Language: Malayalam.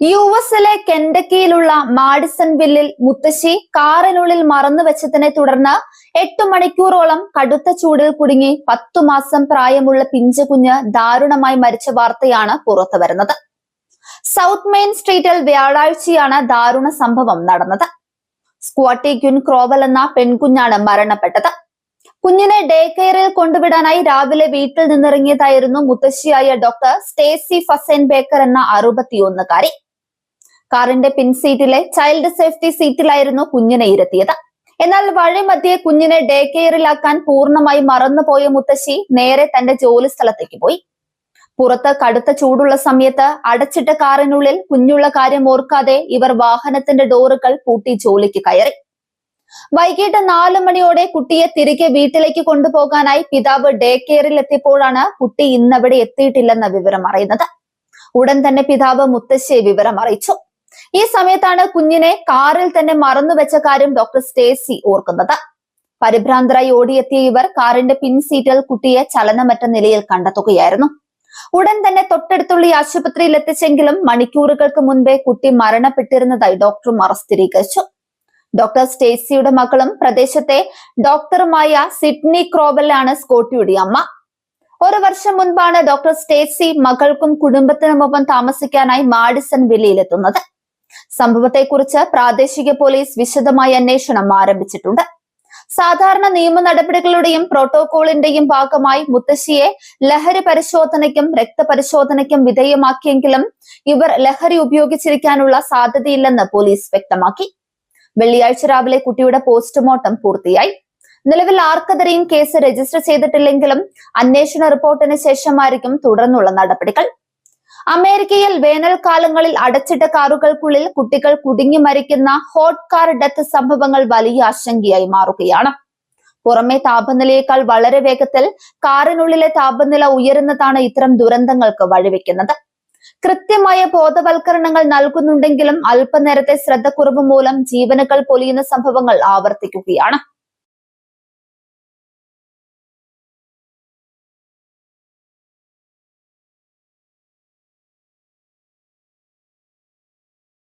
യുഎസിലെ കെൻഡക്കിയിലുള്ള മാഡിസൺവില്ലിൽ മുത്തശ്ശി കാറിനുള്ളിൽ മറന്നുവെച്ചതിനെ തുടർന്ന് 8 മണിക്കൂറോളം കടുത്ത ചൂടിൽ കുടുങ്ങി 10 മാസം പ്രായമുള്ള പിഞ്ചുകുഞ്ഞ് ദാരുണമായി മരിച്ച വാർത്തയാണ് പുറത്തുവരുന്നത്. സൗത്ത് മെയിൻ സ്ട്രീറ്റിൽ വ്യാഴാഴ്ചയാണ് ദാരുണ സംഭവം നടന്നത്. സ്ക്വാട്ടി ക്യൂൻ ക്രോവൽ എന്ന പെൺകുഞ്ഞാണ് മരണപ്പെട്ടത്. കുഞ്ഞിനെ ഡേ കെയറിൽ കൊണ്ടുവിടാനായി രാവിലെ വീട്ടിൽ നിന്നിറങ്ങിയതായിരുന്നു മുത്തശ്ശിയായ ഡോക്ടർ സ്റ്റേസി ഫസൈൻ ബേക്കർ എന്ന 61-കാരി. കാറിന്റെ പിൻസീറ്റിലെ ചൈൽഡ് സേഫ്റ്റി സീറ്റിലായിരുന്നു കുഞ്ഞിനെ ഇരുത്തിയത്. എന്നാൽ വഴിമധ്യേ കുഞ്ഞിനെ ഡേ കെയറിലാക്കാൻ പൂർണ്ണമായി മറന്നുപോയ മുത്തശ്ശി നേരെ തന്റെ ജോലി സ്ഥലത്തേക്ക് പോയി. പുറത്ത് കടുത്ത ചൂടുള്ള സമയത്ത് അടച്ചിട്ട കാറിനുള്ളിൽ കുഞ്ഞുള്ള കാര്യം ഓർക്കാതെ ഇവർ വാഹനത്തിന്റെ ഡോറുകൾ പൂട്ടി ജോലിക്ക് കയറി. വൈകിട്ട് 4 മണിയോടെ കുട്ടിയെ തിരികെ വീട്ടിലേക്ക് കൊണ്ടുപോകാനായി പിതാവ് ഡേ കെയറിൽ എത്തിയപ്പോഴാണ് കുട്ടി ഇന്നവിടെ എത്തിയിട്ടില്ലെന്ന വിവരം അറിയുന്നത്. ഉടൻ തന്നെ പിതാവ് മുത്തശ്ശിയെ വിവരം അറിയിച്ചു. ഈ സമയത്താണ് കുഞ്ഞിനെ കാറിൽ തന്നെ മറന്നുവെച്ച കാര്യം ഡോക്ടർ സ്റ്റേസി ഓർക്കുന്നത്. പരിഭ്രാന്തരായി ഓടിയെത്തിയ ഇവർ കാറിന്റെ പിൻസീറ്റിൽ കുട്ടിയെ ചലനമറ്റ നിലയിൽ കണ്ടെത്തുകയായിരുന്നു. ഉടൻ തന്നെ തൊട്ടടുത്തുള്ള ആശുപത്രിയിൽ എത്തിച്ചെങ്കിലും മണിക്കൂറുകൾക്ക് മുൻപേ കുട്ടി മരണപ്പെട്ടിരുന്നതായി ഡോക്ടർമാർ സ്ഥിരീകരിച്ചു. ഡോക്ടർ സ്റ്റേസിയുടെ മകളും പ്രദേശത്തെ ഡോക്ടറുമായ സിഡ്നി ക്രോവലാണ് സ്കോട്ടിയുടെ അമ്മ. 1 വർഷം മുൻപാണ് ഡോക്ടർ സ്റ്റേസി മകൾക്കും കുടുംബത്തിനുമൊപ്പം താമസിക്കാനായി മാഡിസൺ വില്ലയിലെത്തുന്നത്. സംഭവത്തെക്കുറിച്ച് പ്രാദേശിക പോലീസ് വിശദമായ അന്വേഷണം ആരംഭിച്ചിട്ടുണ്ട്. സാധാരണ നിയമ നടപടികളുടെയും പ്രോട്ടോകോളിന്റെയും ഭാഗമായി മുത്തശ്ശിയെ ലഹരി പരിശോധനയ്ക്കും രക്തപരിശോധനയ്ക്കും വിധേയമാക്കിയെങ്കിലും ഇവർ ലഹരി ഉപയോഗിച്ചിരിക്കാനുള്ള സാധ്യതയില്ലെന്ന് പോലീസ് വ്യക്തമാക്കി. വെള്ളിയാഴ്ച രാവിലെ കുട്ടിയുടെ പോസ്റ്റ്മോർട്ടം പൂർത്തിയായി. നിലവിൽ ആർക്കെതിരെയും കേസ് രജിസ്റ്റർ ചെയ്തിട്ടില്ലെങ്കിലും അന്വേഷണ റിപ്പോർട്ടിന് ശേഷമായിരിക്കും തുടർന്നുള്ള നടപടികൾ. അമേരിക്കയിൽ വേനൽക്കാലങ്ങളിൽ അടച്ചിട്ട കാറുകൾക്കുള്ളിൽ കുട്ടികൾ കുടുങ്ങി മരിക്കുന്ന ഹോട്ട് കാർ ഡെത്ത് സംഭവങ്ങൾ വലിയ ആശങ്കയായി മാറുകയാണ്. പുറമെ താപനിലയേക്കാൾ വളരെ വേഗത്തിൽ കാറിനുള്ളിലെ താപനില ഉയരുന്നതാണ് ഇത്തരം ദുരന്തങ്ങൾക്ക് വഴിവെക്കുന്നത്. കൃത്യമായ ബോധവൽക്കരണങ്ങൾ നൽകുന്നുണ്ടെങ്കിലും അല്പനേരത്തെ ശ്രദ്ധക്കുറവ് മൂലം ജീവനുകൾ പൊലിയുന്ന സംഭവങ്ങൾ ആവർത്തിക്കുകയാണ്.